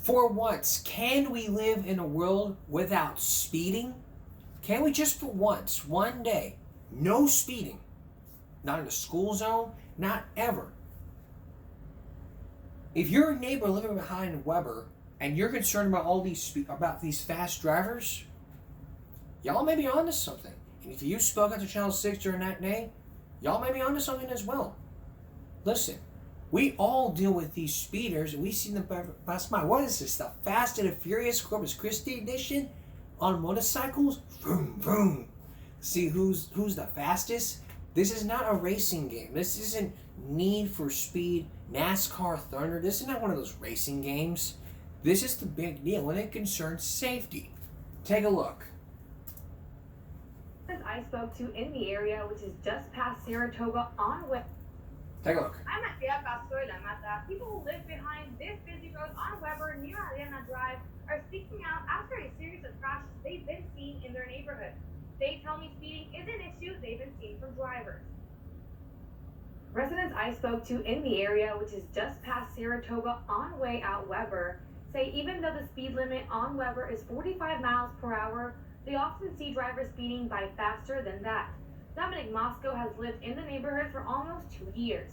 For once, can we live in a world without speeding? Can we just for once, one day, no speeding? Not in a school zone, not ever. If you're a neighbor living behind Weber and you're concerned about about these fast drivers, y'all may be onto something. And if you spoke out to Channel 6 during that day, y'all may be onto something as well. Listen, we all deal with these speeders, and we see them pass by. What is this? The Fast and the Furious Corpus Christi edition on motorcycles? Vroom, vroom. See who's the fastest? This is not a racing game. This isn't Need for Speed, NASCAR Thunder. This is not one of those racing games. This is the big deal when it concerns safety. Take a look. I spoke to in the area, which is just past Saratoga on West. Take a look. I'm at Via Castro de la Mata. People who live behind this busy road on Weber near Ariana Drive are speaking out after a series of crashes they've been seeing in their neighborhood. They tell me speeding is an issue they've been seeing from drivers. Residents I spoke to in the area, which is just past Saratoga on way out Weber, say even though the speed limit on Weber is 45 miles per hour, they often see drivers speeding by faster than that. Dominic Mosco has lived in the neighborhood for almost 2 years.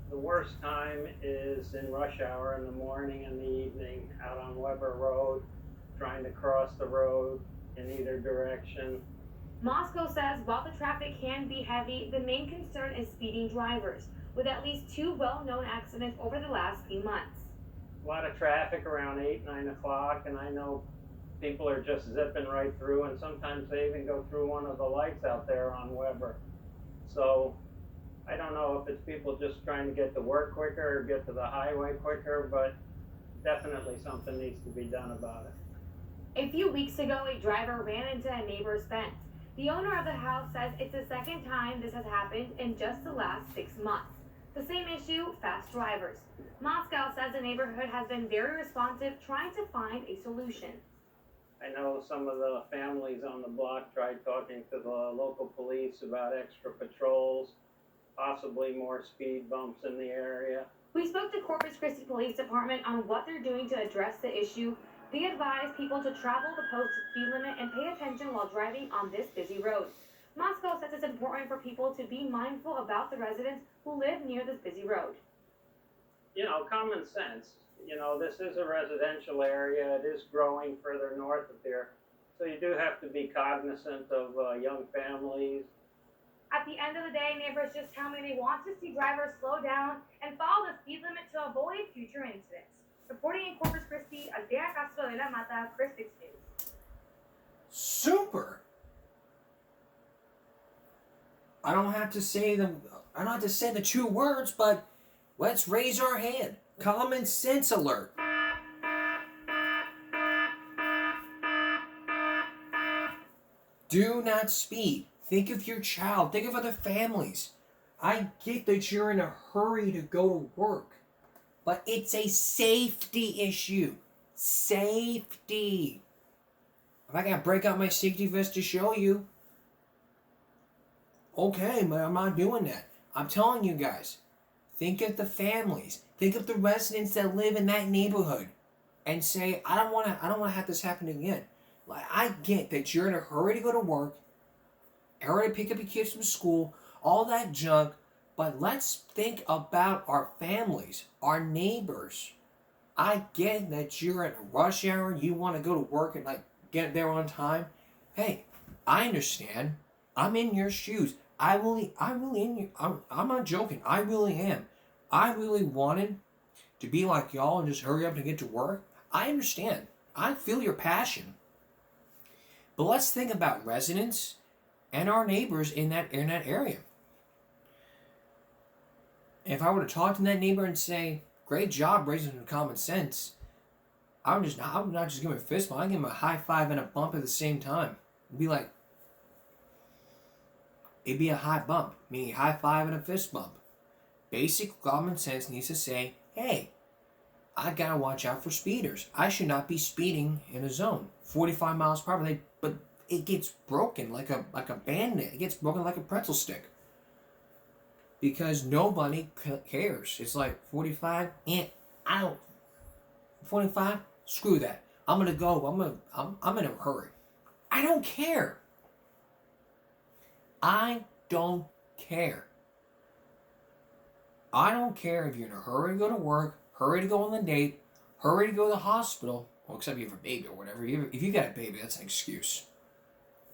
The worst time is in rush hour in the morning and the evening out on Weber Road, trying to cross the road in either direction. Mosco says while the traffic can be heavy, the main concern is speeding drivers, with at least 2 well-known accidents over the last few months. A lot of traffic around 8, 9 o'clock, and I know people are just zipping right through, and sometimes they even go through one of the lights out there on Weber. So I don't know if it's people just trying to get to work quicker or get to the highway quicker, but definitely something needs to be done about it. A few weeks ago, a driver ran into a neighbor's fence. The owner of the house says it's the second time this has happened in just the last 6 months. The same issue, fast drivers. Moscow says the neighborhood has been very responsive, trying to find a solution. I know some of the families on the block tried talking to the local police about extra patrols, possibly more speed bumps in the area. We spoke to Corpus Christi Police Department on what they're doing to address the issue. They advise people to travel the posted speed limit and pay attention while driving on this busy road. Moscow says it's important for people to be mindful about the residents who live near this busy road. Common sense. This is a residential area. It is growing further north of here. So you do have to be cognizant of young families. At the end of the day, neighbors just tell me they want to see drivers slow down and follow the speed limit to avoid future incidents. Reporting in Corpus Christi, Aldea Castro de la Mata, Chris 6 News. Super. I don't have to say the 2 words, but let's raise our hand. Common sense alert. Do not speed. Think of your child. Think of other families. I get that you're in a hurry to go to work, but it's a safety issue. Safety. If I gotta break out my safety vest to show you, okay, but I'm not doing that. I'm telling you guys, think of the families. Think of the residents that live in that neighborhood, and say, I don't want to have this happen again. Like, I get that you're in a hurry to go to work, hurry to pick up your kids from school, all that junk, but let's think about our families, our neighbors. I get that you're in a rush hour, you want to go to work and get there on time. Hey, I understand. I'm in your shoes. I'm not joking. I really am. I really wanted to be like y'all and just hurry up and get to work. I understand. I feel your passion. But let's think about residents and our neighbors in that area. If I were to talk to that neighbor and say, great job raising some common sense, I would not just give him a fist bump, I'd give him a high five and a bump at the same time. It'd be a high bump, meaning high five and a fist bump. Basic common sense needs to say, hey, I gotta watch out for speeders. I should not be speeding in a zone. 45 miles per hour, but it gets broken like a bandit. It gets broken like a pretzel stick. Because nobody cares. It's like 45, out. 45, Screw that. I'm gonna go. I'm in a hurry. I don't care. I don't care. I don't care if you're in a hurry to go to work, hurry to go on the date, hurry to go to the hospital. Well, except if you have a baby or whatever. If you got a baby, that's an excuse.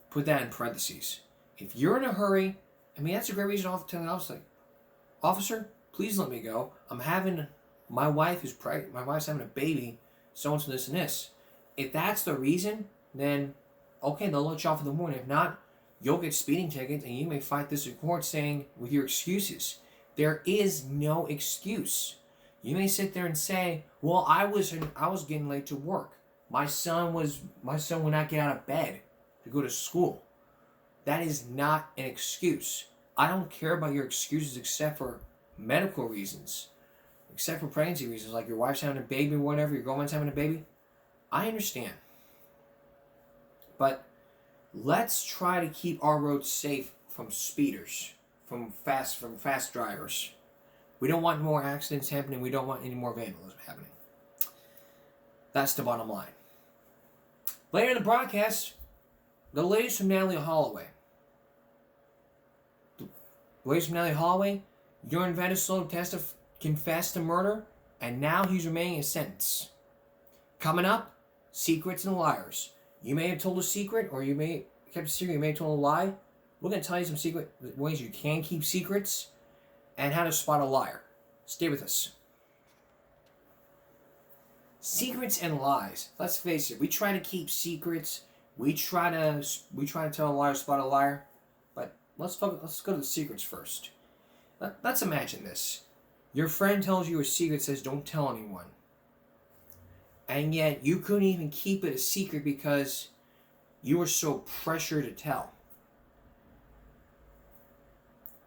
Put that in parentheses. If you're in a hurry, I mean, that's a great reason to tell the officer, like, officer, please let me go. My wife is pregnant. My wife's having a baby. So and so, this and this. If that's the reason, then okay, they'll let you off in the morning. If not, you'll get speeding tickets and you may fight this in court saying with your excuses. There is no excuse. You may sit there and say, well, I was getting late to work. My son would not get out of bed to go to school. That is not an excuse. I don't care about your excuses except for medical reasons. Except for pregnancy reasons, like your wife's having a baby or whatever, your girlfriend's having a baby. I understand. But let's try to keep our roads safe from speeders, from fast drivers. We don't want more accidents happening. We don't want any more vandalism happening. That's the bottom line. Later in the broadcast, the latest from Natalee Holloway. Urine Venezuela confessed to murder, and now he's remaining in sentence. Coming up, secrets and liars. You may have told a secret, or you may have kept a secret, you may have told a lie. We're going to tell you some secret ways you can keep secrets, and how to spot a liar. Stay with us. Secrets and lies. Let's face it, we try to keep secrets. We try to tell a liar, spot a liar. But let's go to the secrets first. Let's imagine this. Your friend tells you a secret, says don't tell anyone. And yet you couldn't even keep it a secret because you were so pressured to tell.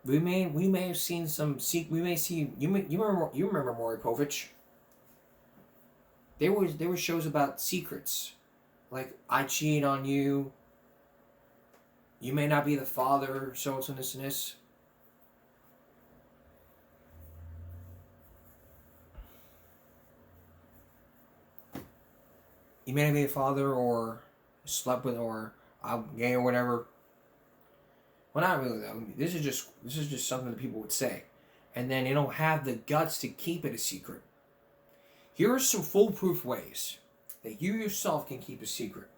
We may have seen some you remember Maury Povich. There were shows about secrets. Like, I cheated on you. You may not be the father, so and this and this. You may not be a father, or slept with, or I'm gay, or whatever. Well, not really though. This is just something that people would say, and then they don't have the guts to keep it a secret. Here are some foolproof ways that you yourself can keep a secret.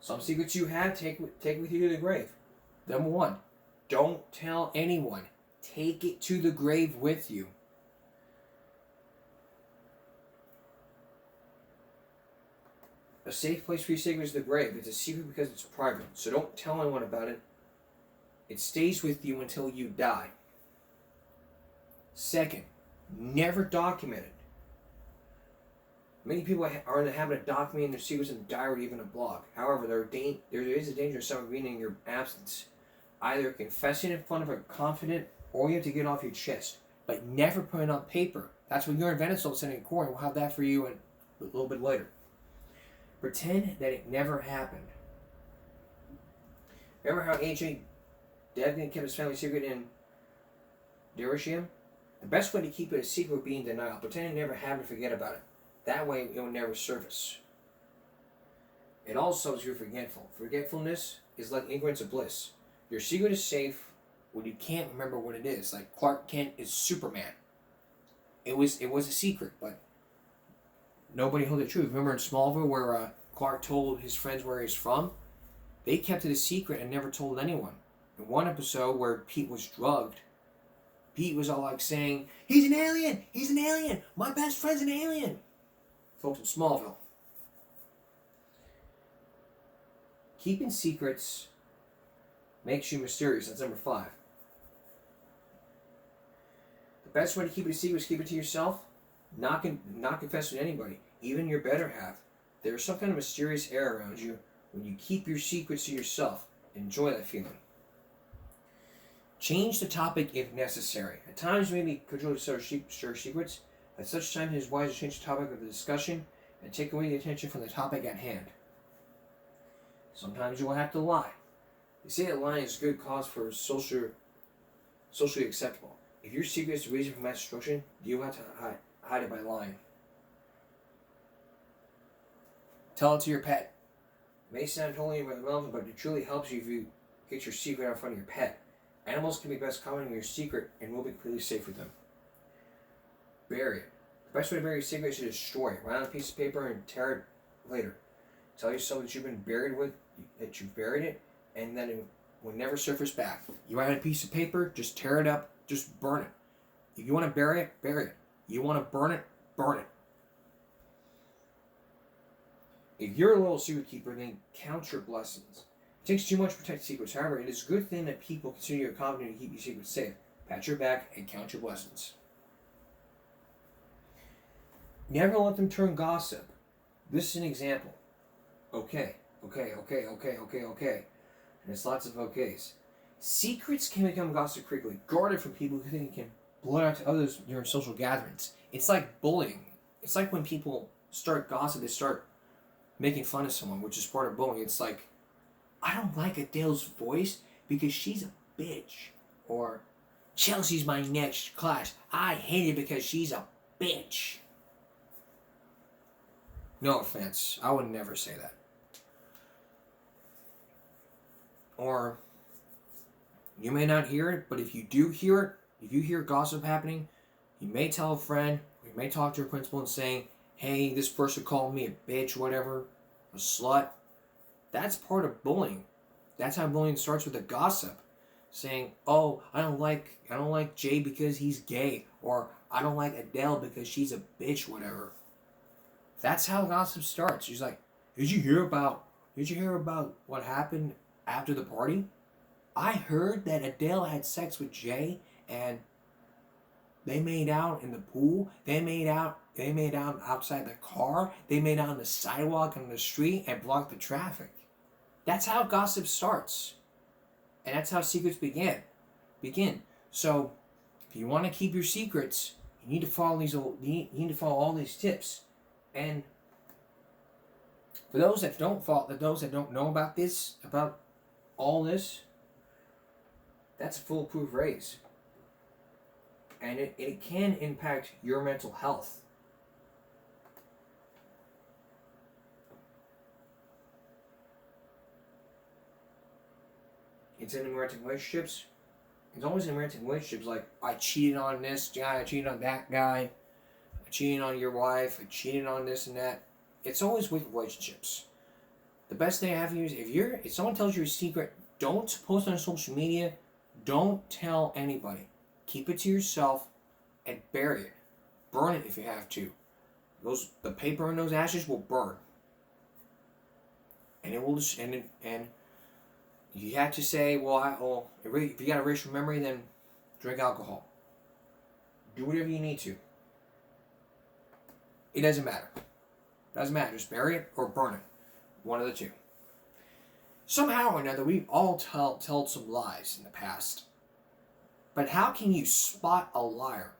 Some secrets you have, take with you to the grave. Number 1. Don't tell anyone. Take it to the grave with you. A safe place for your secret is the grave. It's a secret because it's private. So don't tell anyone about it. It stays with you until you die. Second, never document it. Many people are in the habit of documenting their secrets in a diary or even a blog. However, there is a danger of someone reading in your absence. Either confessing in front of a confidant, or you have to get it off your chest. But never put it on paper. That's what Urine Venezuela said in court. We'll have that for you a little bit later. Pretend that it never happened. Remember how A.J. Devgan kept his family secret in Derbyshire? The best way to keep it a secret would be in denial. Pretend it never happened, forget about it. That way it will never surface. It also is you're forgetful. Forgetfulness is like ignorance of bliss. Your secret is safe when you can't remember what it is. Like Clark Kent is Superman. It was a secret, but nobody held the truth. Remember in Smallville where Clark told his friends where he's from? They kept it a secret and never told anyone. In one episode where Pete was drugged, Pete was all like saying, "He's an alien! He's an alien! My best friend's an alien!" Folks in Smallville. Keeping secrets makes you mysterious. That's number 5. The best way to keep it a secret is keep it to yourself. Not confess to anybody, even your better half. There's some kind of mysterious air around you when you keep your secrets to yourself. Enjoy that feeling. Change the topic if necessary. At times, you may be controlled to stir secrets. At such times, it is wise to change the topic of the discussion and take away the attention from the topic at hand. Sometimes you will have to lie. They say that lying is a good cause for social socially acceptable. If your secret is the reason for mass destruction, you have to hide it by lying. Tell it to your pet. It may sound totally irrelevant, but it truly helps you if you get your secret out in front of your pet. Animals can be best commenting on your secret and will be completely safe with them. Bury it. The best way to bury your secret is to destroy it. Write on a piece of paper and tear it later. Tell yourself that you've been buried with, that you buried it, and then it will never surface back. You write on a piece of paper, just tear it up, just burn it. If you want to bury it, bury it. You want to burn it, burn it. If you're a little secret keeper, then count your blessings. It takes too much to protect secrets. However, it is a good thing that people consider you competent to keep your secrets safe. Pat your back and count your blessings. Never let them turn gossip. This is an example. Okay. And there's lots of okays. Secrets can become gossip quickly. Guard it from people who think it can blow out to others during social gatherings. It's like bullying. It's like when people start gossip, they start making fun of someone, which is part of bullying. It's like, I don't like Adele's voice because she's a bitch. Or, Chelsea's my next class. I hate it because she's a bitch. No offense, I would never say that. Or, you may not hear it, but if you do hear it, if you hear gossip happening, you may tell a friend, or you may talk to your principal and saying, hey, this person called me a bitch, whatever, a slut. That's part of bullying. That's how bullying starts, with a gossip. Saying, oh, I don't like Jay because he's gay, or I don't like Adele because she's a bitch, whatever. That's how gossip starts. She's like, did you hear about what happened after the party? I heard that Adele had sex with Jay and they made out in the pool. They made out outside the car. They made out on the sidewalk and the street and blocked the traffic. That's how gossip starts. And that's how secrets begin. So, if you want to keep your secrets, you need to follow all these tips. And for those that don't know about all this, that's a foolproof raise. And it can impact your mental health. It's in romantic relationships. It's always in romantic relationships, like, I cheated on this guy, I cheated on that guy, I cheated on your wife, I cheated on this and that. It's always with relationships. The best thing I have for you is, if someone tells you a secret, don't post it on social media, don't tell anybody. Keep it to yourself and bury it. Burn it if you have to. The paper in those ashes will burn. And it will just, and you have to say, if you got to erase your memory, then drink alcohol. Do whatever you need to. It doesn't matter. Just bury it or burn it. One of the two. Somehow or another, we've all told some lies in the past. But how can you spot a liar?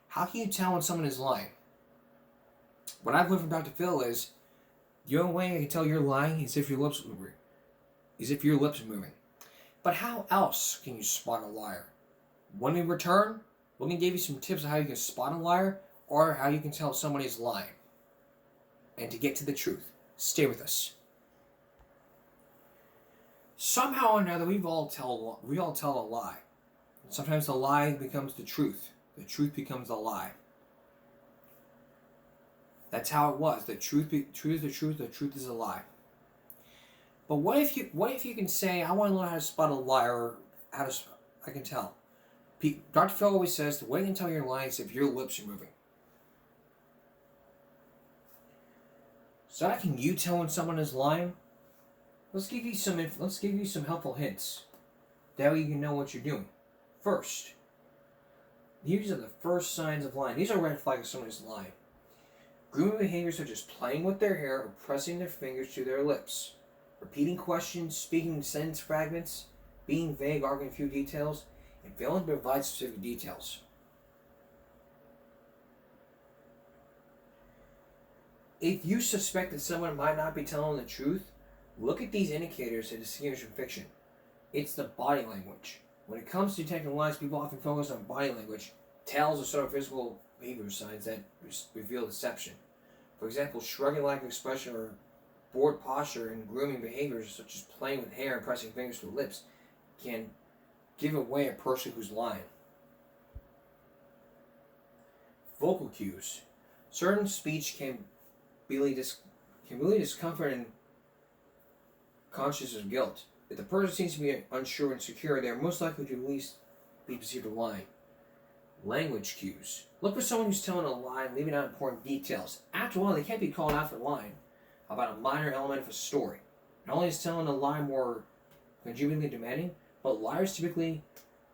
How can you tell when someone is lying? What I've learned from Dr. Phil is, the only way I can tell you're lying is if your lips are moving. But how else can you spot a liar? When we return, we're going to give you some tips on how you can spot a liar, or how you can tell if somebody is lying. And to get to the truth, stay with us. Somehow or another, we all tell a lie. Sometimes the lie becomes the truth. The truth becomes a lie. That's how it was. The truth is the truth. The truth is a lie. But what if you can say, I want to learn how to spot a liar, I can tell. Dr. Phil always says, the way you can tell you're lying is if your lips are moving. So how can you tell when someone is lying? Let's give you some helpful hints. That way you can know what you're doing. First, these are the first signs of lying. These are red flags if someone is lying. Grooming behaviors such as playing with their hair or pressing their fingers to their lips. Repeating questions, speaking sentence fragments, being vague, arguing few details, and failing to provide specific details. If you suspect that someone might not be telling the truth, look at these indicators to distinguish from fiction. It's the body language. When it comes to detecting lies, people often focus on body language, tells or subtle physical behavior signs that reveal deception. For example, shrugging lack of expression or bored posture and grooming behaviors such as playing with hair and pressing fingers to the lips can give away a person who's lying. Vocal cues. Certain speech can really discomfort and conscious of guilt. If the person seems to be unsure and insecure, they are most likely to at least be perceived as lying. Language cues. Look for someone who's telling a lie and leaving out important details. After all, they can't be called out for lying about a minor element of a story. Not only is telling a lie more conveniently demanding, but liars typically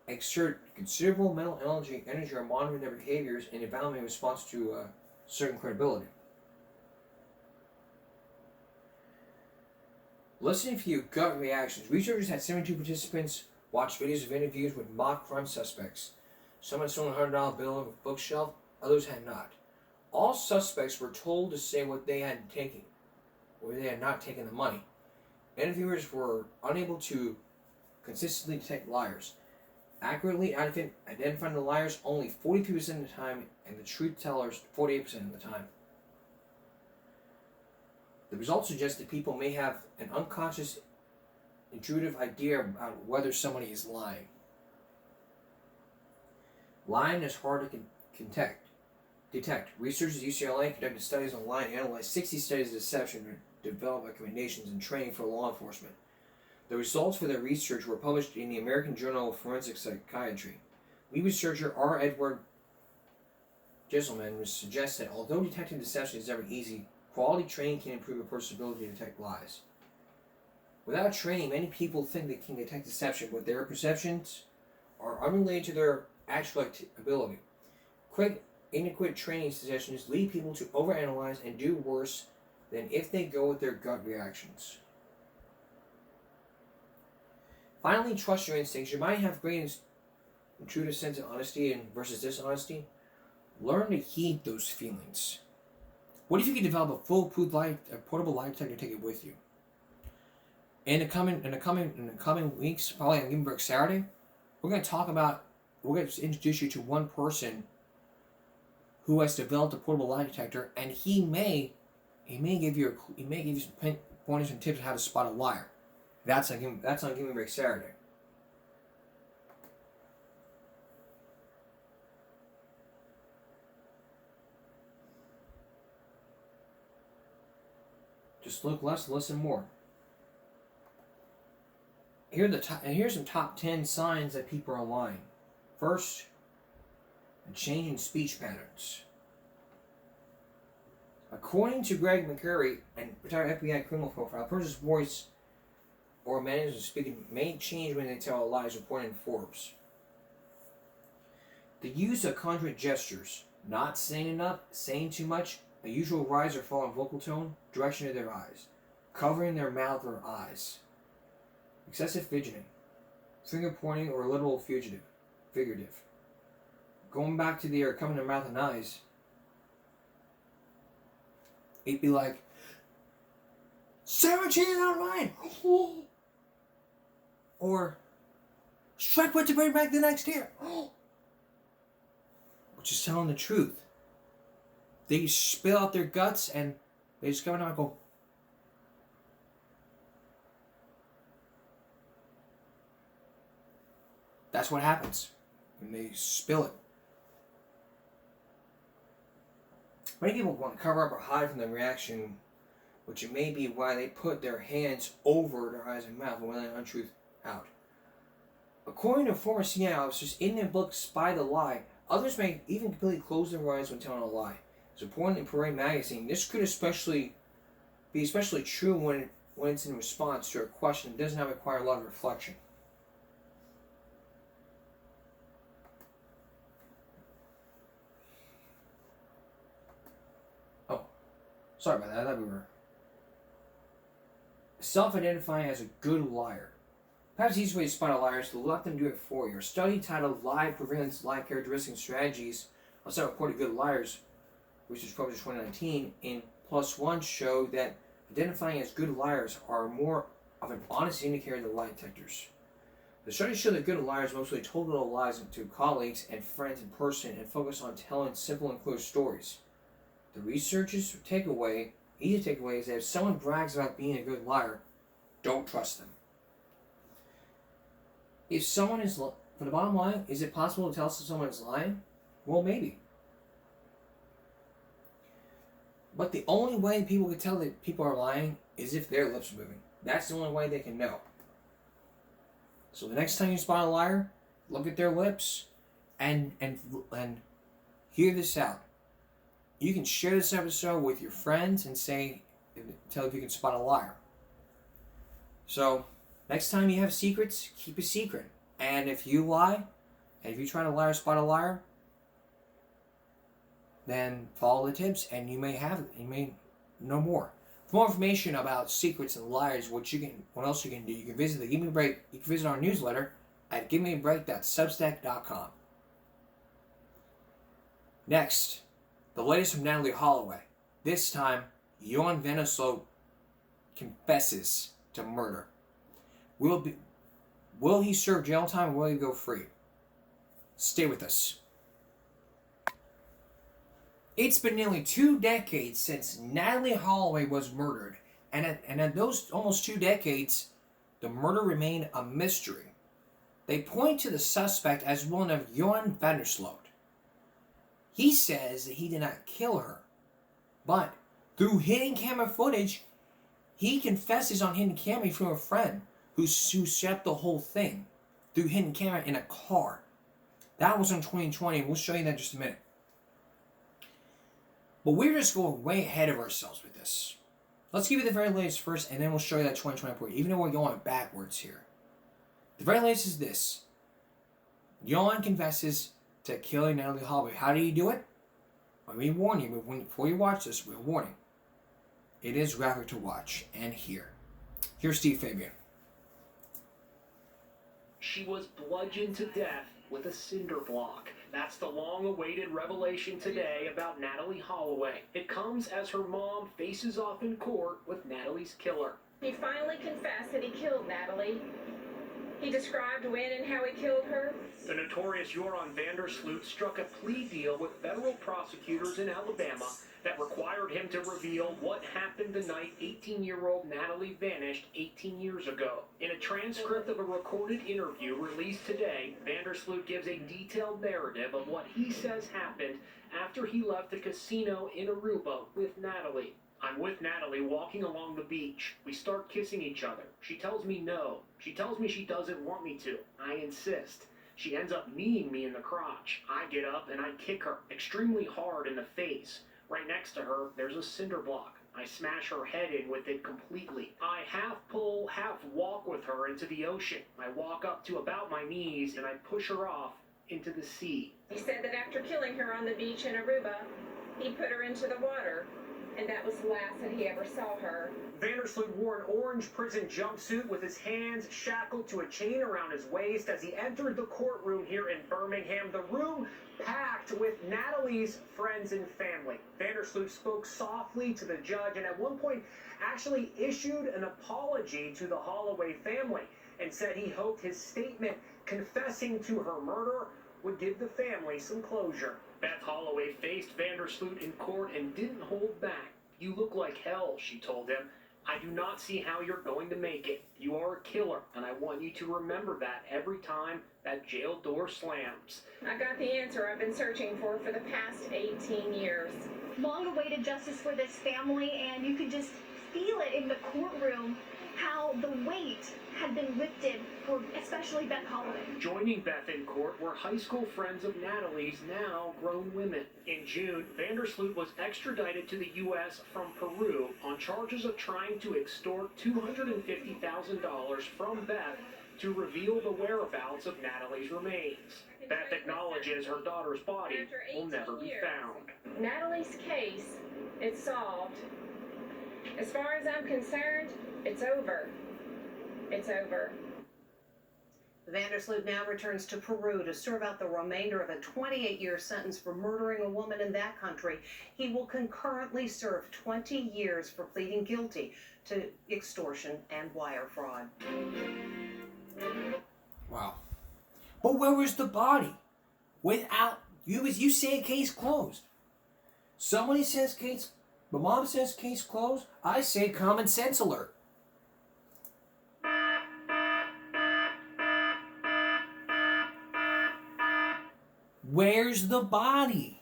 exert considerable mental energy on monitoring their behaviors and evaluating in response to certain credibility. Listening for your gut reactions. Researchers had 72 participants watch videos of interviews with mock crime suspects. Some had stolen a $100 bill off a bookshelf, others had not. All suspects were told to say what they had taken, or they had not taken the money. Interviewers were unable to consistently detect liars. Accurately identifying the liars only 43% of the time, and the truth tellers 48% of the time. The results suggest that people may have an unconscious, intuitive idea about whether somebody is lying. Lying is hard to detect. Researchers at UCLA conducted studies on lying and analyzed 60 studies of deception to develop recommendations and training for law enforcement. The results for their research were published in the American Journal of Forensic Psychiatry. Lead researcher R. Edward Gisselman suggests that although detecting deception is never easy, quality training can improve a person's ability to detect lies. Without training, many people think they can detect deception, but their perceptions are unrelated to their actual ability. Quick, inadequate training suggestions lead people to overanalyze and do worse than if they go with their gut reactions. Finally, trust your instincts. You might have great intuitive sense of honesty versus dishonesty. Learn to heed those feelings. What if you could develop a foolproof portable lie detector and take it with you? In the coming weeks, probably on Giving Back Saturday, we're going to introduce you to one person who has developed a portable lie detector, and he may give you some pointers and tips on how to spot a liar. That's on Giving Back Saturday. Just look less, listen more. Here's some top 10 signs that people are lying. First, a change in speech patterns. According to Greg McCurry, an retired FBI criminal profile, a person's voice or manners of speaking may change when they tell a lie, as reported in Forbes. The use of conjuring gestures, not saying enough, saying too much, a usual rise or fall in vocal tone, direction of their eyes, covering their mouth or eyes, excessive fidgeting, finger pointing or literal figurative, going back to the or covering their mouth and eyes. It'd be like, Sarah cheated on Ryan! Or, Shrek went to bring back the next year! Which is telling the truth. They spill out their guts and they just come out and go, that's what happens when they spill it. Many people want to cover up or hide from the reaction, which it may be why they put their hands over their eyes and mouth when letting untruth out. According to former CIA officers in their book Spy the Lie, others may even completely close their eyes when telling a lie. As reported in Parade magazine, this could be especially true when it's in response to a question that does not require a lot of reflection. Oh, sorry about that. I thought we were self-identifying as a good liar. Perhaps the easiest way to spot a liar is to let them do it for you. A study titled Lie Prevalence, Lie Characteristics and Strategies on some reported good liars, which was published in 2019, in PLOS ONE showed that identifying as good liars are more of an honest indicator than lie detectors. The studies show that good liars mostly told little lies to colleagues and friends in person and focus on telling simple and clear stories. The researchers' easy takeaway is that if someone brags about being a good liar, don't trust them. If someone is, for the bottom line, is it possible to tell someone is lying? Well, maybe. But the only way people can tell that people are lying is if their lips are moving. That's the only way they can know. So the next time you spot a liar, look at their lips and hear this out. You can share this episode with your friends and tell if you can spot a liar. So next time you have secrets, keep a secret. And if you lie, and if you try to lie or spot a liar, then follow the tips and you may know more. For more information about secrets and liars, what else you can do, you can visit Give Me a Break. You can visit our newsletter at givemeabreak.substack.com. Next, the latest from Natalee Holloway. This time, Johan Vandersloot confesses to murder. Will he serve jail time or will he go free? Stay with us. It's been nearly 2 decades since Natalee Holloway was murdered, and at those almost 2 decades, the murder remained a mystery. They point to the suspect as one of Johan Vandersloot. He says that he did not kill her, but through hidden camera footage, he confesses on hidden camera from a friend who set up the whole thing through hidden camera in a car. That was in 2020, and we'll show you that in just a minute. But we're just going way ahead of ourselves with this. Let's give you the very latest first, and then we'll show you that 2020 report, even though we're going backwards here. The very latest is this. Johan confesses to killing Natalee Holloway. How did he do it? Let me warn you, before you watch this, we're warning. It is graphic to watch and hear. Here's Steve Fabian. She was bludgeoned to death with a cinder block. That's the long-awaited revelation today about Natalee Holloway. It comes as her mom faces off in court with Natalee's killer. He finally confessed that he killed Natalee. He described when and how he killed her. The notorious Johan Vandersloot struck a plea deal with federal prosecutors in Alabama that required him to reveal what happened the night 18-year-old Natalee vanished 18 years ago. In a transcript of a recorded interview released today, Vandersloot gives a detailed narrative of what he says happened after he left the casino in Aruba with Natalee. I'm with Natalee walking along the beach. We start kissing each other. She tells me no. She tells me she doesn't want me to. I insist. She ends up kneeing me in the crotch. I get up and I kick her extremely hard in the face. Right next to her, there's a cinder block. I smash her head in with it completely. I half pull, half walk with her into the ocean. I walk up to about my knees and I push her off into the sea. He said that after killing her on the beach in Aruba, he put her into the water, and that was the last that he ever saw her. Vandersloot wore an orange prison jumpsuit with his hands shackled to a chain around his waist as he entered the courtroom here in Birmingham. The room packed with Natalee's friends and family. Vandersloot spoke softly to the judge and at one point actually issued an apology to the Holloway family and said he hoped his statement confessing to her murder would give the family some closure. Beth Holloway faced Vandersloot in court and didn't hold back. You look like hell, she told him. I do not see how you're going to make it. You are a killer, and I want you to remember that every time that jail door slams. I got the answer I've been searching for the past 18 years. Long-awaited justice for this family, and you could just feel it in the courtroom how the weight had been lifted for especially Beth Holloway. Joining Beth in court were high school friends of Natalee's, now grown women. In June, Vandersloot was extradited to the U.S. from Peru on charges of trying to extort $250,000 from Beth to reveal the whereabouts of Natalee's remains. Beth acknowledges her daughter's body will never be found. Natalee's case is solved. As far as I'm concerned, it's over. It's over. Vandersloot now returns to Peru to serve out the remainder of a 28-year sentence for murdering a woman in that country. He will concurrently serve 20 years for pleading guilty to extortion and wire fraud. Wow. But where was the body? Without you say case closed. Somebody says case. My mom says case closed. I say common sense alert. Where's the body?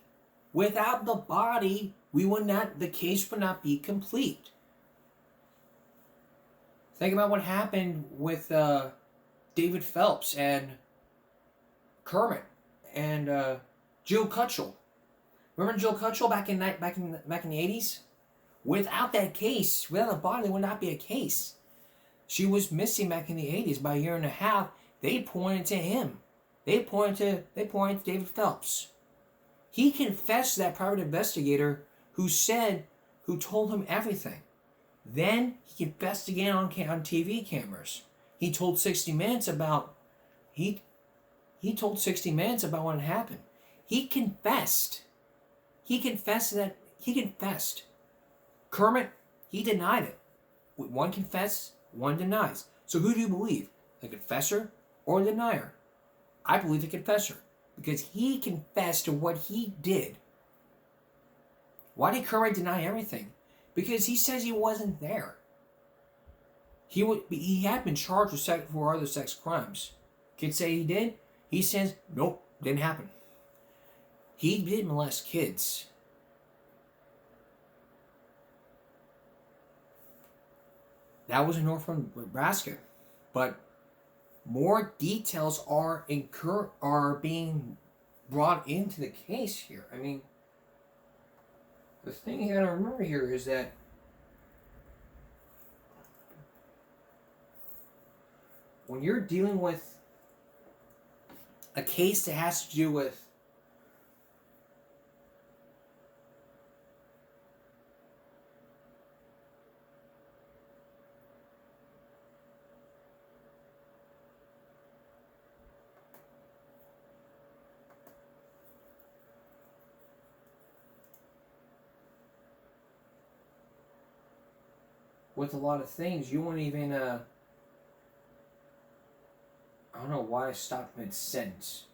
Without the body, the case would not be complete. Think about what happened with David Phelps and Kermit and Jill Cutchell. Remember Jill Cutchell back in the 80s? Without that case, without a body, there would not be a case. She was missing back in the 80s by a year and a half. They pointed to him. They pointed to David Phelps. He confessed to that private investigator who told him everything. Then he confessed again on TV cameras. He told 60 Minutes about told 60 Minutes about what happened. He confessed. He confessed. Kermit, he denied it. One confesses, one denies. So who do you believe? The confessor or the denier? I believe the confessor, because he confessed to what he did. Why did Kermit deny everything? Because he says he wasn't there. He had been charged with 4 other sex crimes. Kids say he did. He says, nope, didn't happen. He did molest kids. That was in Northern Nebraska. But more details are being brought into the case here. I mean, the thing you gotta remember here is that when you're dealing with a case that has to do with a lot of things, you won't even, I don't know why I stopped mid-sentence.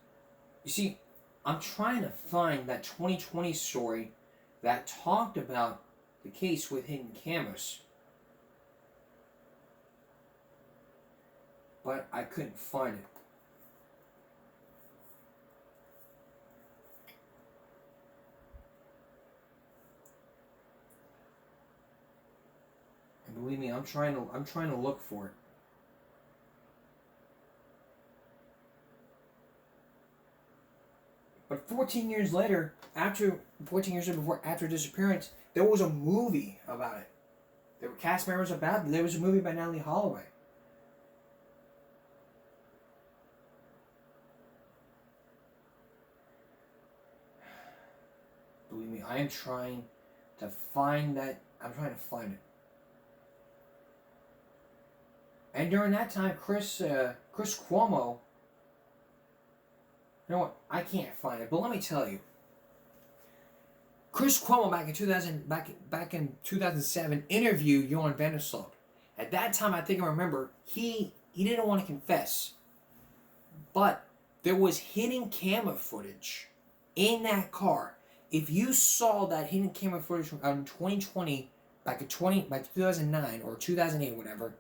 You see, I'm trying to find that 2020 story that talked about the case with hidden cameras. But I couldn't find it. Believe me, I'm trying to look for it. But 14 years later, after disappearance, there was a movie about it. There were cast members about it. There was a movie by Natalie Holloway. Believe me, I am trying to find that. I'm trying to find it. And during that time, Chris Cuomo, you know what? I can't find it, but let me tell you. Chris Cuomo back in 2007 interviewed Johan Vandersloot. At that time, I think I remember he didn't want to confess, but there was hidden camera footage in that car. If you saw that hidden camera footage from 2020, back in 2009 or 2008, whatever.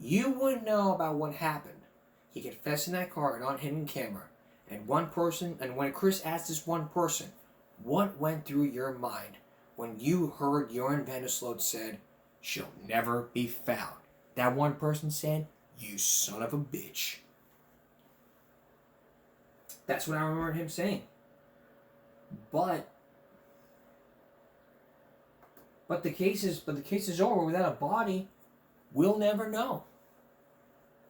You would know about what happened. He confessed in that car and on hidden camera. And one person, and when Chris asked this one person, what went through your mind when you heard Johan Vandersloot said, she'll never be found? That one person said, you son of a bitch. That's what I remember him saying. But the case is over without a body. We'll never know.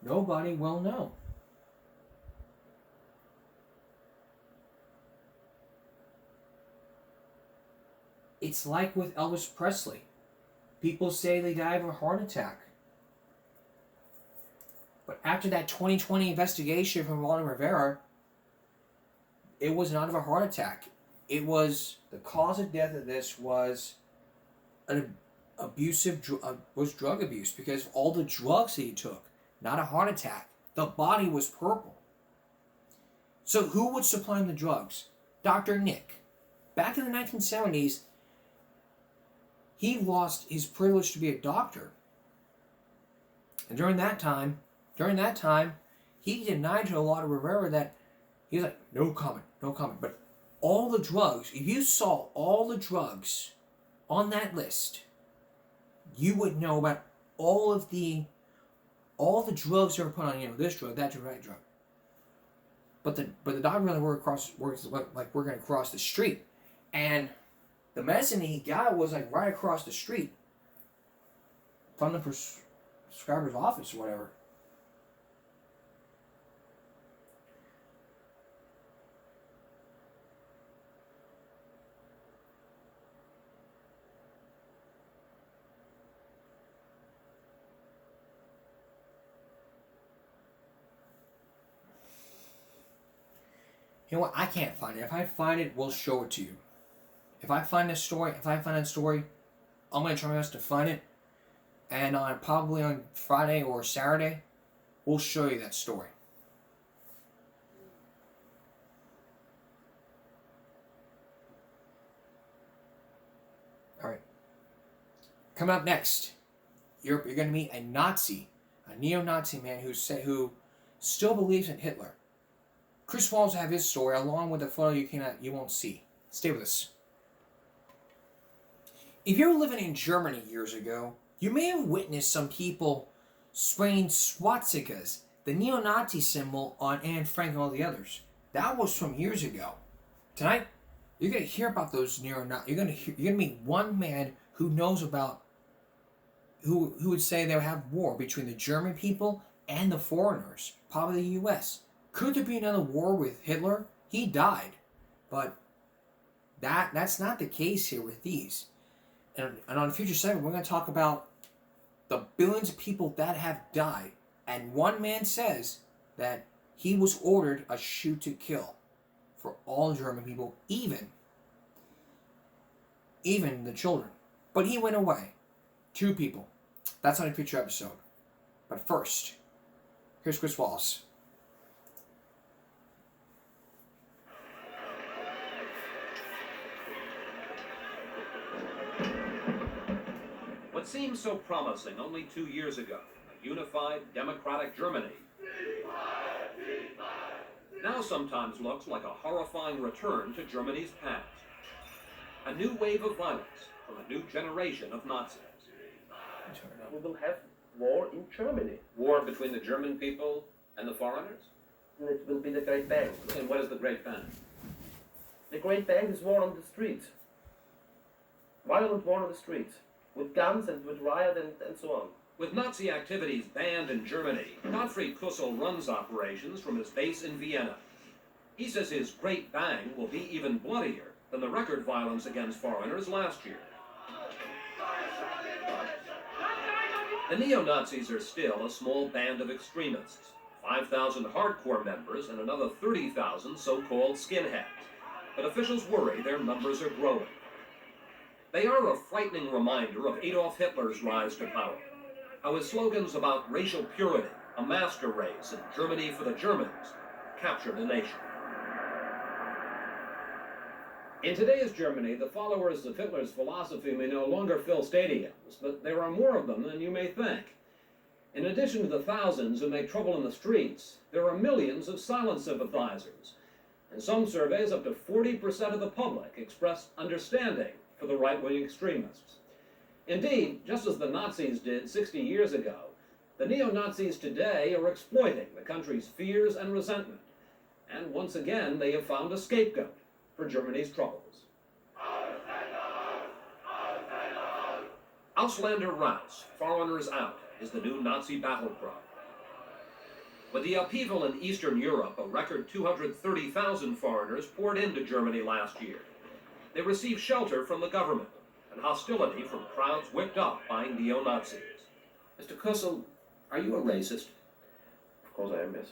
Nobody will know. It's like with Elvis Presley. People say they died of a heart attack. But after that 2020 investigation from Walter Rivera, it was not of a heart attack. It was, the cause of death of this was drug abuse because of all the drugs that he took. Not a heart attack. The body was purple. So who would supply the drugs? Dr. Nick. Back in the 1970s, he lost his privilege to be a doctor. And during that time, he denied to a lot of Rivera that he was like, no comment. But all the drugs, if you saw all the drugs on that list, you would know about all the drugs that were put on, this drug, that drug, that drug. But the doctor really worked like working across the street. And the medicine he got was like right across the street from the prescriber's office or whatever. You know what? I can't find it. If I find it, we'll show it to you. If I find that story, I'm going to try my best to find it. And probably on Friday or Saturday, we'll show you that story. Alright. Coming up next, you're going to meet a Nazi, a neo-Nazi man who still believes in Hitler. Chris Wallace will have his story along with a photo you won't see. Stay with us. If you were living in Germany years ago, you may have witnessed some people spraying swastikas, the neo-Nazi symbol, on Anne Frank and all the others. That was from years ago. Tonight, you're going to hear about those neo-Nazis. You're going to meet one man who knows about, who would say they would have war between the German people and the foreigners, probably the U.S. Could there be another war with Hitler? He died. But that's not the case here with these. And on a future segment, we're going to talk about the billions of people that have died. And one man says that he was ordered a shoot to kill for all German people, even the children. But he went away. 2 people. That's on a future episode. But first, here's Chris Wallace. What seemed so promising only 2 years ago, a unified, democratic Germany, now sometimes looks like a horrifying return to Germany's past. A new wave of violence from a new generation of Nazis. We will have war in Germany. War between the German people and the foreigners? And it will be the Great Bang. And what is the Great Bang? The Great Bang is war on the streets. Violent war on the streets. With guns and with riot and so on. With Nazi activities banned in Germany, Gottfried Kussel runs operations from his base in Vienna. He says his Great Bang will be even bloodier than the record violence against foreigners last year. The neo-Nazis are still a small band of extremists, 5,000 hardcore members and another 30,000 so-called skinheads. But officials worry their numbers are growing. They are a frightening reminder of Adolf Hitler's rise to power, how his slogans about racial purity, a master race, and Germany for the Germans captured the nation. In today's Germany, the followers of Hitler's philosophy may no longer fill stadiums, but there are more of them than you may think. In addition to the thousands who make trouble in the streets, there are millions of silent sympathizers. In some surveys, up to 40% of the public express understanding for the right-wing extremists. Indeed, just as the Nazis did 60 years ago, the neo-Nazis today are exploiting the country's fears and resentment. And once again, they have found a scapegoat for Germany's troubles. Ausländer raus, foreigners out, is the new Nazi battle cry. With the upheaval in Eastern Europe, a record 230,000 foreigners poured into Germany last year. They received shelter from the government and hostility from crowds whipped up by neo-Nazis. Mr. Kussel, are you a racist? Of course I am, yes.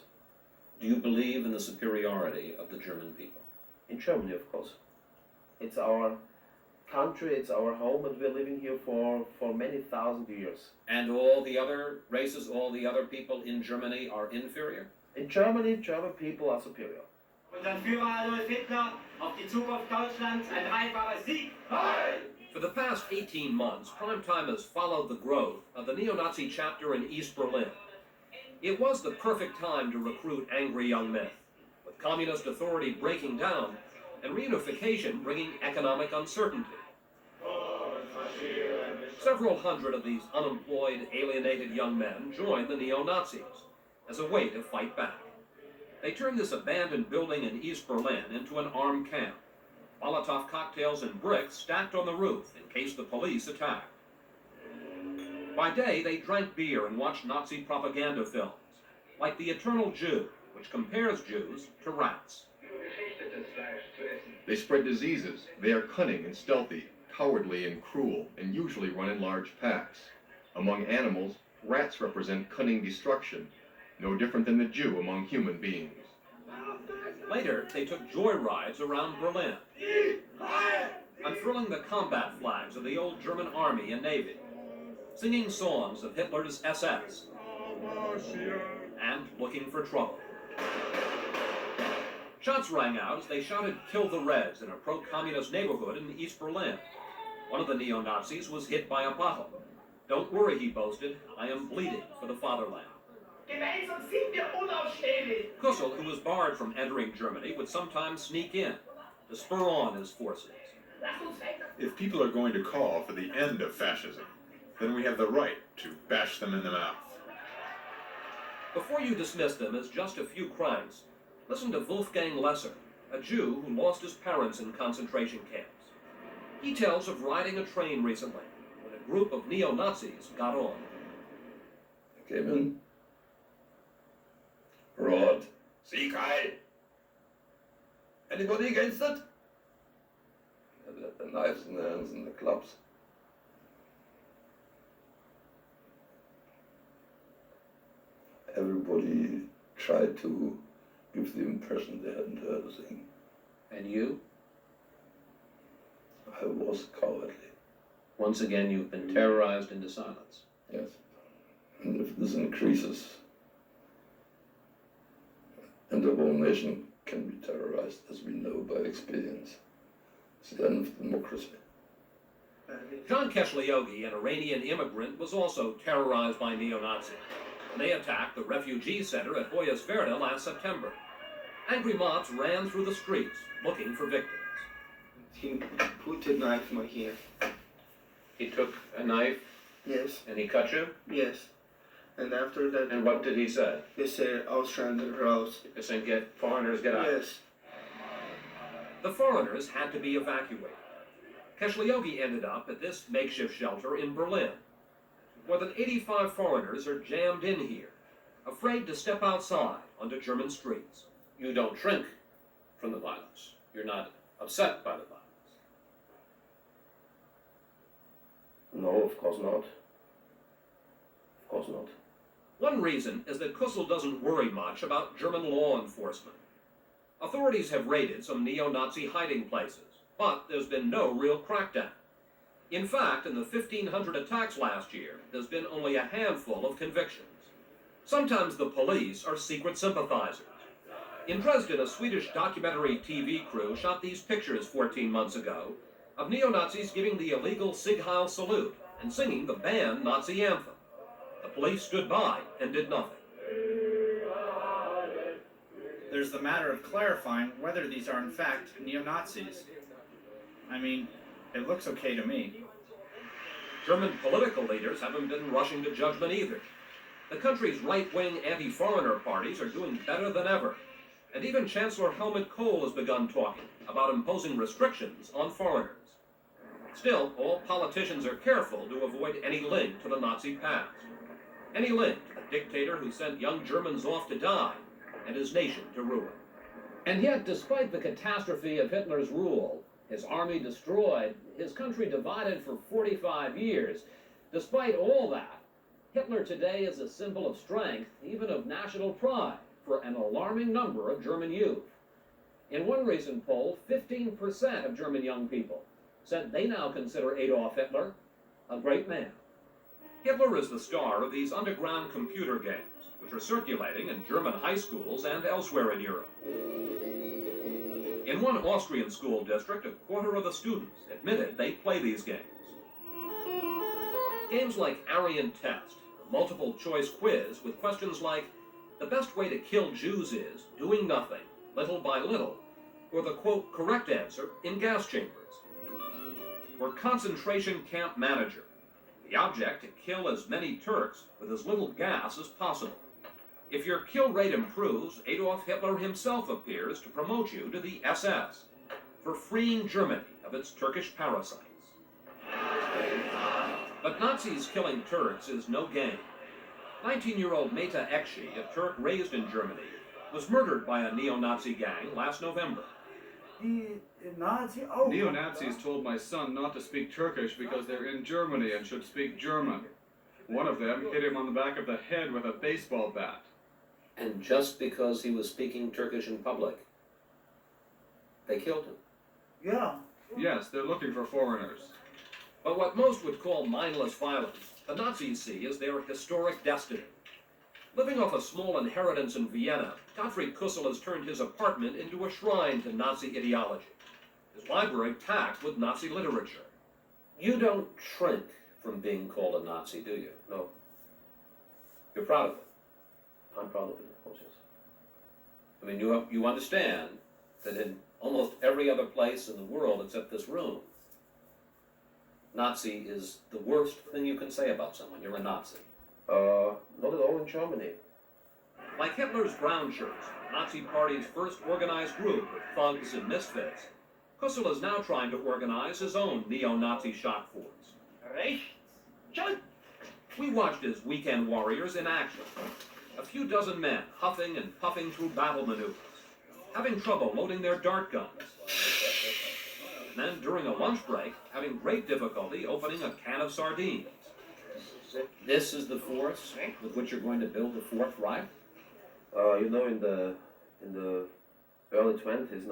Do you believe in the superiority of the German people? In Germany, of course. It's our country, it's our home, and we're living here for many thousand years. And all the other races, all the other people in Germany are inferior? In Germany, German people are superior. Unseren Führer Adolf Hitler auf die Zukunft Deutschlands ein dreifacher Sieg! For the past 18 months, Primetime has followed the growth of the neo-Nazi chapter in East Berlin. It was the perfect time to recruit angry young men, with communist authority breaking down and reunification bringing economic uncertainty. Several hundred of these unemployed, alienated young men joined the neo-Nazis as a way to fight back. They turned this abandoned building in East Berlin into an armed camp. Molotov cocktails and bricks stacked on the roof in case the police attacked. By day, they drank beer and watched Nazi propaganda films, like The Eternal Jew, which compares Jews to rats. They spread diseases. They are cunning and stealthy, cowardly and cruel, and usually run in large packs. Among animals, rats represent cunning destruction, no different than the Jew among human beings. Later, they took joyrides around Berlin, unfurling the combat flags of the old German army and navy, singing songs of Hitler's SS, and looking for trouble. Shots rang out as they shouted "Kill the Reds" in a pro-communist neighborhood in East Berlin. One of the neo-Nazis was hit by a bottle. "Don't worry," he boasted, "I am bleeding for the fatherland." Gemeinsam sind wir unausstehlich! Kussel, who was barred from entering Germany, would sometimes sneak in to spur on his forces. If people are going to call for the end of fascism, then we have the right to bash them in the mouth. Before you dismiss them as just a few crimes, listen to Wolfgang Lesser, a Jew who lost his parents in concentration camps. He tells of riding a train recently when a group of neo-Nazis got on. I came in, roared, Sieg Heil! "Anybody against it?" They had the knives in their hands and the clubs. Everybody tried to give the impression they hadn't heard a thing. And you? I was cowardly. Once again, you've been terrorized into silence. Yes. And if this increases, and the whole nation can be terrorized, as we know by experience, it's the end of democracy. John Keshleogi, an Iranian immigrant, was also terrorized by neo-Nazis. They attacked the refugee center at Hoyerswerda last September. Angry mobs ran through the streets looking for victims. He put a knife in my hand. He took a knife? Yes. And he cut you? Yes. And after that... And what did he say? He said, "Ausländer raus." He said, foreigners get out. Yes. The foreigners had to be evacuated. Keshleogi ended up at this makeshift shelter in Berlin. More than 85 foreigners are jammed in here, afraid to step outside onto German streets. You don't shrink from the violence. You're not upset by the violence. No, of course not. Of course not. One reason is that Kussel doesn't worry much about German law enforcement. Authorities have raided some neo-Nazi hiding places, but there's been no real crackdown. In fact, in the 1,500 attacks last year, there's been only a handful of convictions. Sometimes the police are secret sympathizers. In Dresden, a Swedish documentary TV crew shot these pictures 14 months ago of neo-Nazis giving the illegal Sieg Heil salute and singing the banned Nazi anthem. The police stood by and did nothing. There's the matter of clarifying whether these are in fact neo-Nazis. I mean, it looks okay to me. German political leaders haven't been rushing to judgment either. The country's right-wing anti-foreigner parties are doing better than ever. And even Chancellor Helmut Kohl has begun talking about imposing restrictions on foreigners. Still, all politicians are careful to avoid any link to the Nazi past. Any link to the dictator who sent young Germans off to die and his nation to ruin. And yet, despite the catastrophe of Hitler's rule, his army destroyed, his country divided for 45 years, despite all that, Hitler today is a symbol of strength, even of national pride, for an alarming number of German youth. In one recent poll, 15% of German young people said they now consider Adolf Hitler a great man. Hitler is the star of these underground computer games, which are circulating in German high schools and elsewhere in Europe. In one Austrian school district, a quarter of the students admitted they play these games. Games like Aryan Test, a multiple-choice quiz with questions like, the best way to kill Jews is doing nothing, little by little, or the, quote, correct answer in gas chambers. Or Concentration Camp Manager, the object to kill as many Turks with as little gas as possible. If your kill rate improves, Adolf Hitler himself appears to promote you to the SS for freeing Germany of its Turkish parasites. But Nazis killing Turks is no game. 19-year-old Meta Ekşi, a Turk raised in Germany, was murdered by a neo-Nazi gang last November. Neo-Nazis told my son not to speak Turkish because they're in Germany and should speak German. One of them hit him on the back of the head with a baseball bat. And just because he was speaking Turkish in public, they killed him. Yeah. Yes, they're looking for foreigners. But what most would call mindless violence, the Nazis see as their historic destiny. Living off a small inheritance in Vienna, Gottfried Kussel has turned his apartment into a shrine to Nazi ideology. His library packed with Nazi literature. You don't shrink from being called a Nazi, do you? No. You're proud of it. I'm proud of it, of course, yes. I mean, you understand that in almost every other place in the world except this room, Nazi is the worst thing you can say about someone. You're a Nazi. Not at all in Germany. Like Hitler's brown shirts, the Nazi Party's first organized group of thugs and misfits, Kussel is now trying to organize his own neo-Nazi shock force. We watched his weekend warriors in action. A few dozen men huffing and puffing through battle maneuvers, having trouble loading their dart guns. And then during a lunch break, having great difficulty opening a can of sardines. This is the force with which you're going to build the Fourth Reich? You know, in the early 20s,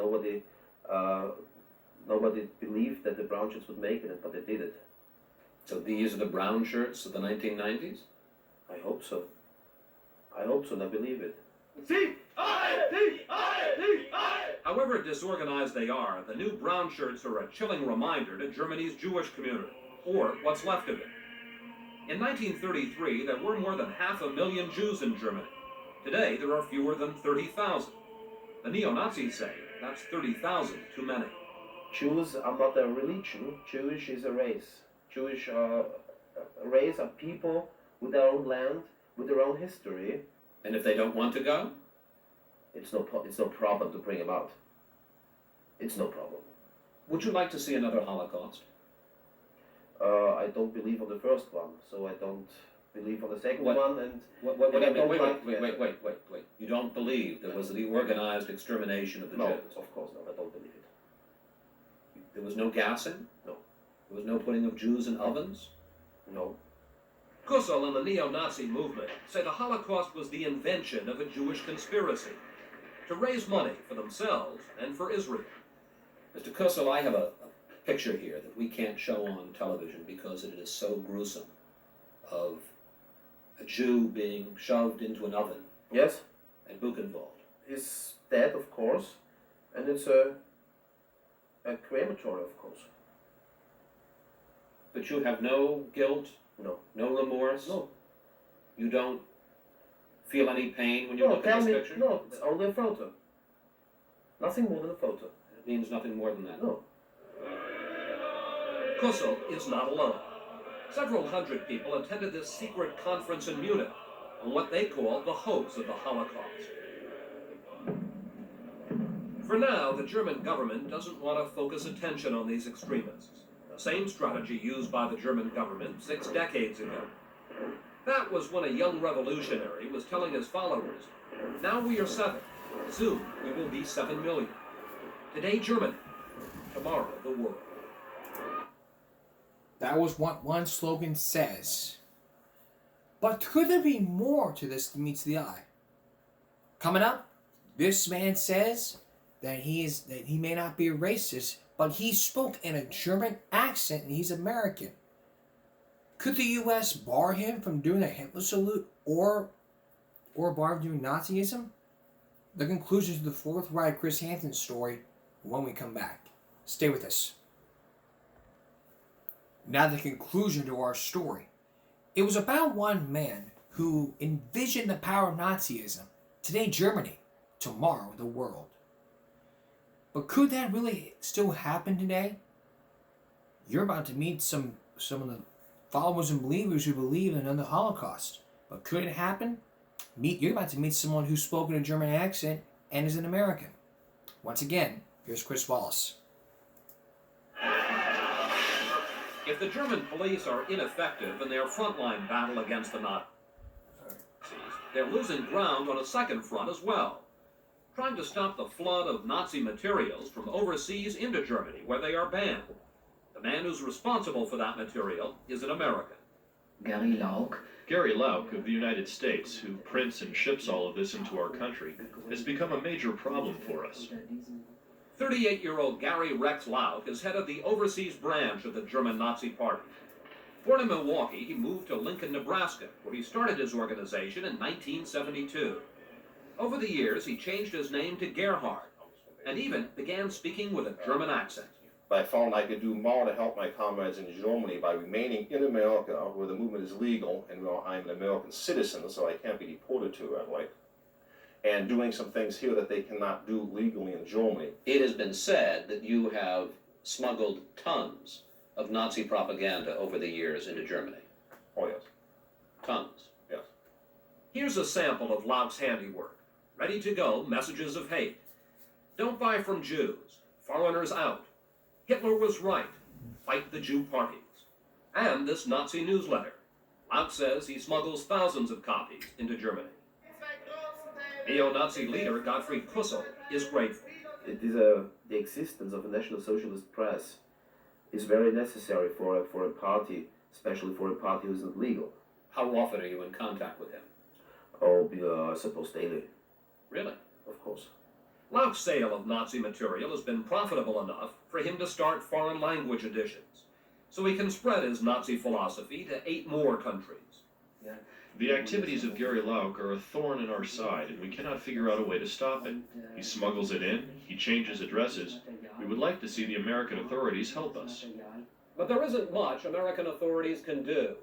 nobody believed that the brown shirts would make it, but they did it. So these are the brown shirts of the 1990s? I hope so. I hope so, and I believe it. However disorganized they are, the new brown shirts are a chilling reminder to Germany's Jewish community, or what's left of it. In 1933, there were more than 500,000 Jews in Germany. Today, there are fewer than 30,000. The neo-Nazis say that's 30,000 too many. Jews are not a religion. Jewish is a race. Jewish race are people with their own land, with their own history. And if they don't want to go? It's no problem to bring them out. It's no problem. Would you like to see another Holocaust? I don't believe on the first one, so I don't believe on the second one. And wait. You don't believe there was the organized extermination of the Jews? No, of course not. I don't believe it. There was no gassing? No. There was no putting of Jews in ovens? No. Kussel and the neo-Nazi movement say the Holocaust was the invention of a Jewish conspiracy to raise money for themselves and for Israel. Mr. Kussel, I have a picture here that we can't show on television because it is so gruesome, of a Jew being shoved into an oven. Yes. And Buchenwald. He's dead, of course, and it's a crematory, of course. But you have no guilt? No. No remorse? No. You don't feel any pain when you look at this picture? No, it's only a photo. Nothing more than a photo. It means nothing more than that? No. Kussel is not alone. Several hundred people attended this secret conference in Munich on what they call the hoax of the Holocaust. For now, the German government doesn't want to focus attention on these extremists. The same strategy used by the German government 6 decades ago. That was when a young revolutionary was telling his followers, now we are 7, soon we will be 7 million. Today Germany, tomorrow the world. That was what one slogan says. But could there be more to this that meets the eye? Coming up, this man says that he may not be a racist, but he spoke in a German accent and he's American. Could the U.S. bar him from doing a Hitler salute or bar him doing Nazism? The conclusion to the Fourth Reich Chris Hansen story when we come back. Stay with us. Now the conclusion to our story. It was about one man who envisioned the power of Nazism. Today Germany, tomorrow the world. But could that really still happen today? You're about to meet some of the followers and believers who believe in the Holocaust. But could it happen? You're about to meet someone who spoke in a German accent and is an American. Once again, here's Chris Wallace. If the German police are ineffective in their frontline battle against the Nazis, they're losing ground on a second front as well, trying to stop the flood of Nazi materials from overseas into Germany, where they are banned. The man who's responsible for that material is an American. Gary Lauk. Gary Lauk of the United States, who prints and ships all of this into our country, has become a major problem for us. 38-year-old Gary Rex Lauk is head of the overseas branch of the German Nazi Party. Born in Milwaukee, he moved to Lincoln, Nebraska, where he started his organization in 1972. Over the years, he changed his name to Gerhard, and even began speaking with a German accent. I found I could do more to help my comrades in Germany by remaining in America, where the movement is legal, and where I'm an American citizen, so I can't be deported to right away, and doing some things here that they cannot do legally in Germany. It has been said that you have smuggled tons of Nazi propaganda over the years into Germany. Oh, yes. Tons. Yes. Here's a sample of Lauk's handiwork. Ready to go messages of hate. Don't buy from Jews. Foreigners out. Hitler was right. Fight the Jew parties. And this Nazi newsletter. Lauk says he smuggles thousands of copies into Germany. Neo-Nazi leader Gottfried Kussel is grateful. It is the existence of a National Socialist press is very necessary for a party, especially for a party who isn't legal. How often are you in contact with him? Oh, I suppose daily. Really? Of course. Lauk's sale of Nazi material has been profitable enough for him to start foreign language editions, so he can spread his Nazi philosophy to 8 more countries. The activities of Gary Lauk are a thorn in our side, and we cannot figure out a way to stop it. He smuggles it in, he changes addresses. We would like to see the American authorities help us. But there isn't much American authorities can do.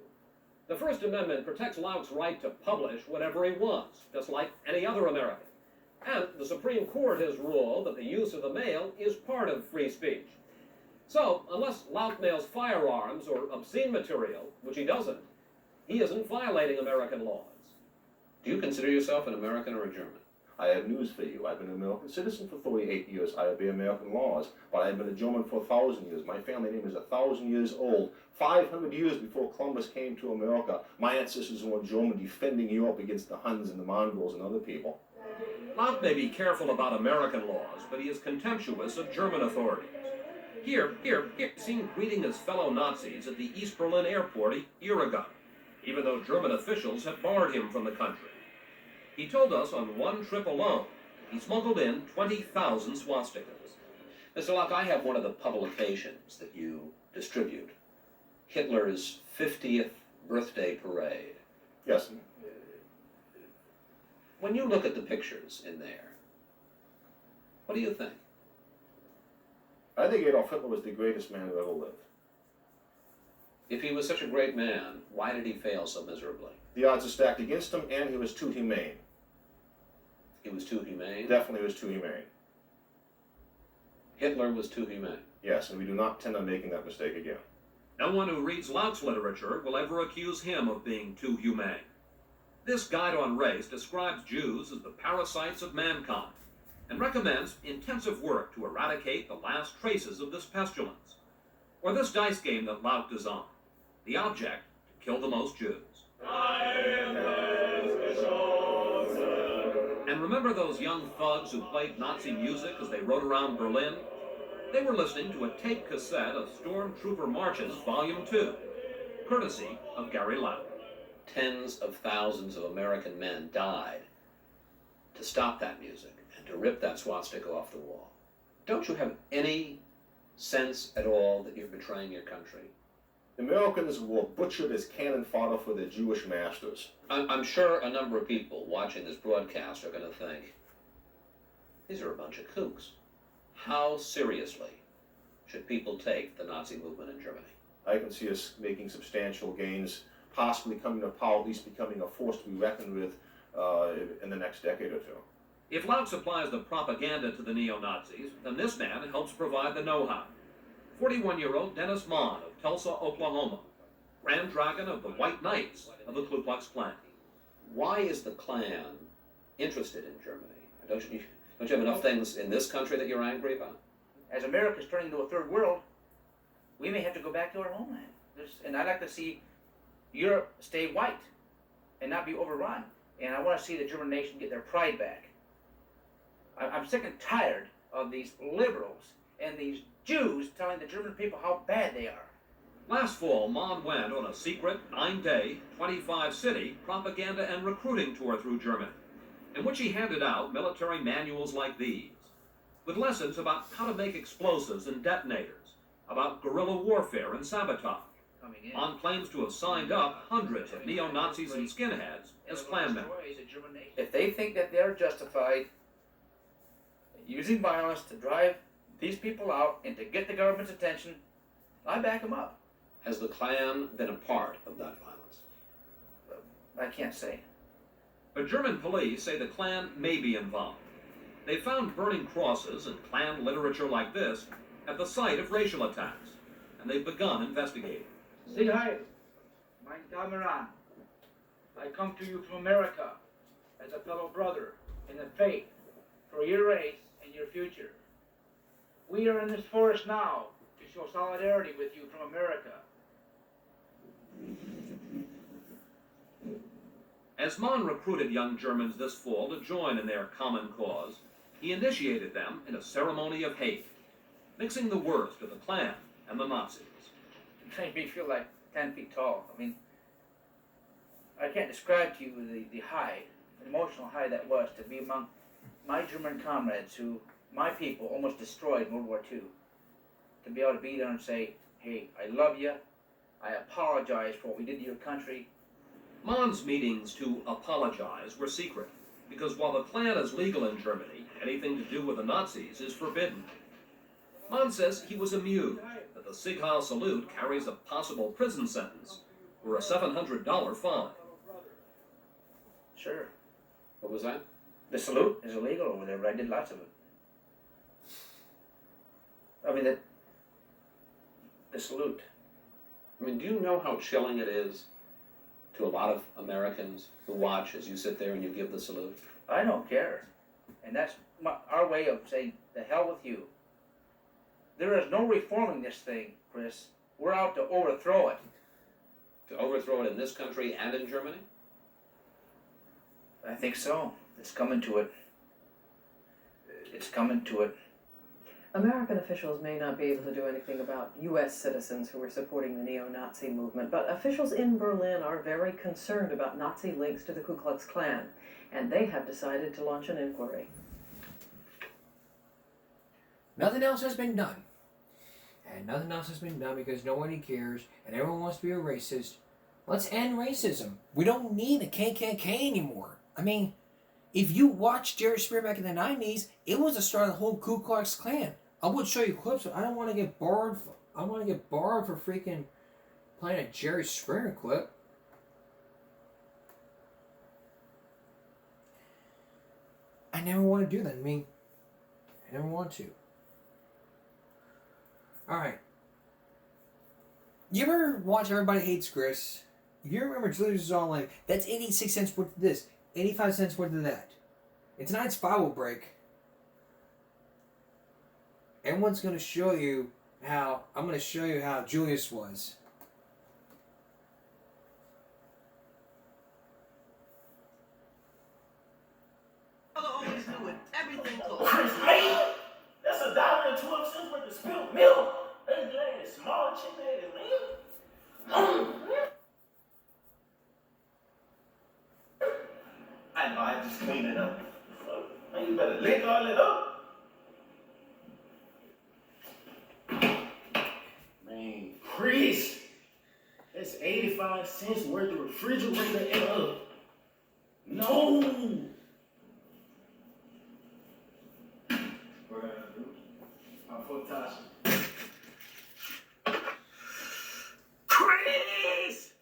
The First Amendment protects Lauk's right to publish whatever he wants, just like any other American. And the Supreme Court has ruled that the use of the mail is part of free speech. So, unless Lauk mails firearms or obscene material, which he doesn't, he isn't violating American laws. Do you consider yourself an American or a German? I have news for you. I've been an American citizen for 38 years. I obey American laws, but I've been a German for 1,000 years. My family name is 1,000 years old. 500 years before Columbus came to America, my ancestors were German, defending Europe against the Huns and the Mongols and other people. Lauk may be careful about American laws, but he is contemptuous of German authorities. Here, seen greeting his fellow Nazis at the East Berlin airport a year ago, even though German officials had barred him from the country. He told us on one trip alone, he smuggled in 20,000 swastikas. Mr. Lauk, I have one of the publications that you distribute. Hitler's 50th birthday parade. Yes. When you look at the pictures in there, what do you think? I think Adolf Hitler was the greatest man who ever lived. If he was such a great man, why did he fail so miserably? The odds are stacked against him, and he was too humane. He was too humane? Definitely was too humane. Hitler was too humane? Yes, and we do not intend on making that mistake again. No one who reads Lauk's literature will ever accuse him of being too humane. This guide on race describes Jews as the parasites of mankind and recommends intensive work to eradicate the last traces of this pestilence. Or this dice game that Lauk designed, the object to kill the most Jews. And remember those young thugs who played Nazi music as they rode around Berlin? They were listening to a tape cassette of Stormtrooper Marches Volume 2, courtesy of Gary Lauk. Tens of thousands of American men died to stop that music and to rip that swastika off the wall. Don't you have any sense at all that you're betraying your country? The Americans were butchered as cannon fodder for their Jewish masters. I'm sure a number of people watching this broadcast are going to think, these are a bunch of kooks. How seriously should people take the Nazi movement in Germany? I can see us making substantial gains, possibly coming to power, at least becoming a force to be reckoned with in the next decade or two. If Lauk supplies the propaganda to the neo-Nazis, then this man helps provide the know-how. 41-year-old Dennis Mon of Tulsa, Oklahoma, Grand Dragon of the White Knights of the Ku Klux Klan. Why is the Klan interested in Germany? Don't you have enough things in this country that you're angry about? As America's turning into a third world, we may have to go back to our homeland. And I'd like to see Europe stay white and not be overrun. And I want to see the German nation get their pride back. I'm sick and tired of these liberals and these Jews telling the German people how bad they are. Last fall, Mon went on a secret 9-day, 25-city propaganda and recruiting tour through Germany, in which he handed out military manuals like these, with lessons about how to make explosives and detonators, about guerrilla warfare and sabotage. Mon claims to have signed up hundreds of neo-Nazis and skinheads as Klan members. If they think that they're justified using violence to drive these people out and to get the government's attention, I back them up. Has the Klan been a part of that violence? I can't say. But German police say the Klan may be involved. They found burning crosses and Klan literature like this at the site of racial attacks, and they've begun investigating. Say hi, mein Kameraden. I come to you from America as a fellow brother in the faith for your race and your future. We are in this forest now to show solidarity with you from America. As Mon recruited young Germans this fall to join in their common cause, he initiated them in a ceremony of hate, mixing the worst of the Klan and the Nazis. It made me feel like 10 feet tall. I mean, I can't describe to you the high, the emotional high that was to be among my German comrades who my people almost destroyed in World War II. To be able to be there and say, hey, I love you, I apologize for what we did to your country. Mon's meetings to apologize were secret, because while the Klan is legal in Germany, anything to do with the Nazis is forbidden. Mon says he was amused that the Sieg Heil salute carries a possible prison sentence or a $700 fine. Sure. What was that? The salute is illegal over there, but I did lots of it. I mean, the salute. I mean, do you know how chilling it is to a lot of Americans who watch as you sit there and you give the salute? I don't care. And that's our way of saying, the hell with you. There is no reforming this thing, Chris. We're out to overthrow it. To overthrow it in this country and in Germany? I think so. It's coming to it. It's coming to it. American officials may not be able to do anything about U.S. citizens who are supporting the neo-Nazi movement, but officials in Berlin are very concerned about Nazi links to the Ku Klux Klan, and they have decided to launch an inquiry. Nothing else has been done. And nothing else has been done because nobody cares, and everyone wants to be a racist. Let's end racism. We don't need the KKK anymore. I mean, if you watch Jerry Springer back in the 90s, it was the start of the whole Ku Klux Klan. I would show you clips, but I don't want to get barred. I want to get barred for freaking playing a Jerry Springer clip. I never want to do that. I mean, I never want to. Alright. You ever watch Everybody Hates Chris? You remember Julius was all like, that's 86 cents worth of this, 85 cents worth of that. And tonight's Bible break. Everyone's going to show you how, I'm going to show you how Julius was. Always doing everything close. That's $1.12 worth of spilled milk. That's glad small chicken and milk. I know, I just cleaned it up. Man, you better lick all Chris, that's 85 cents worth of refrigerator and oven. No. Chris!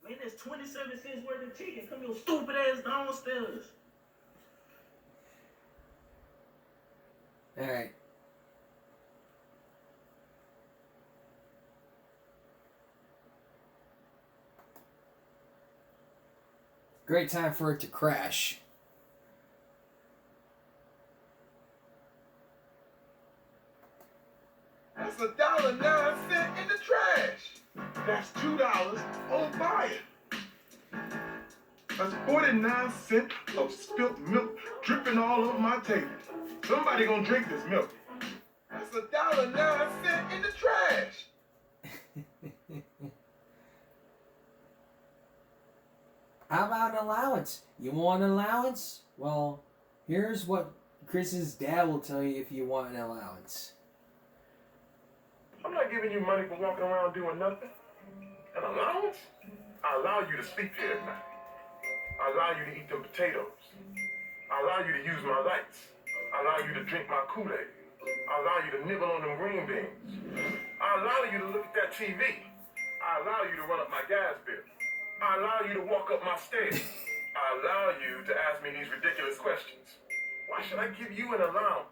Man, that's 27 cents worth of chicken. Come your stupid ass downstairs. Alright. Great time for it to crash. That's $1.09 in the trash. That's $2 on buy it. That's 49 cents of spilt milk dripping all over my table. Somebody gonna drink this milk. That's $1.09 in the trash. How about an allowance? You want an allowance? Well, here's what Chris's dad will tell you if you want an allowance. I'm not giving you money for walking around doing nothing. An allowance? I allow you to sleep here at night. I allow you to eat them potatoes. I allow you to use my lights. I allow you to drink my Kool-Aid. I allow you to nibble on them green beans. I allow you to look at that TV. I allow you to run up my gas bill. I allow you to walk up my stairs. I allow you to ask me these ridiculous questions. Why should I give you an allowance?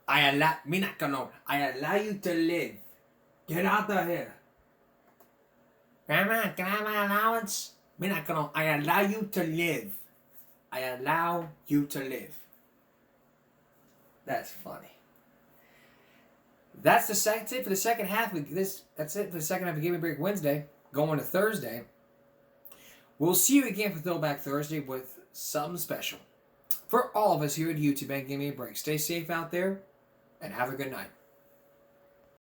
I allow you to live. Get out of here. Grandma, can I have my allowance? I allow you to live. I allow you to live. That's funny. That's it for the second half of this. That's it for the second half of Give Me a Break Wednesday. Going to Thursday. We'll see you again for Throwback Thursday with something special. For all of us here at YouTube and Give Me a Break, stay safe out there and have a good night.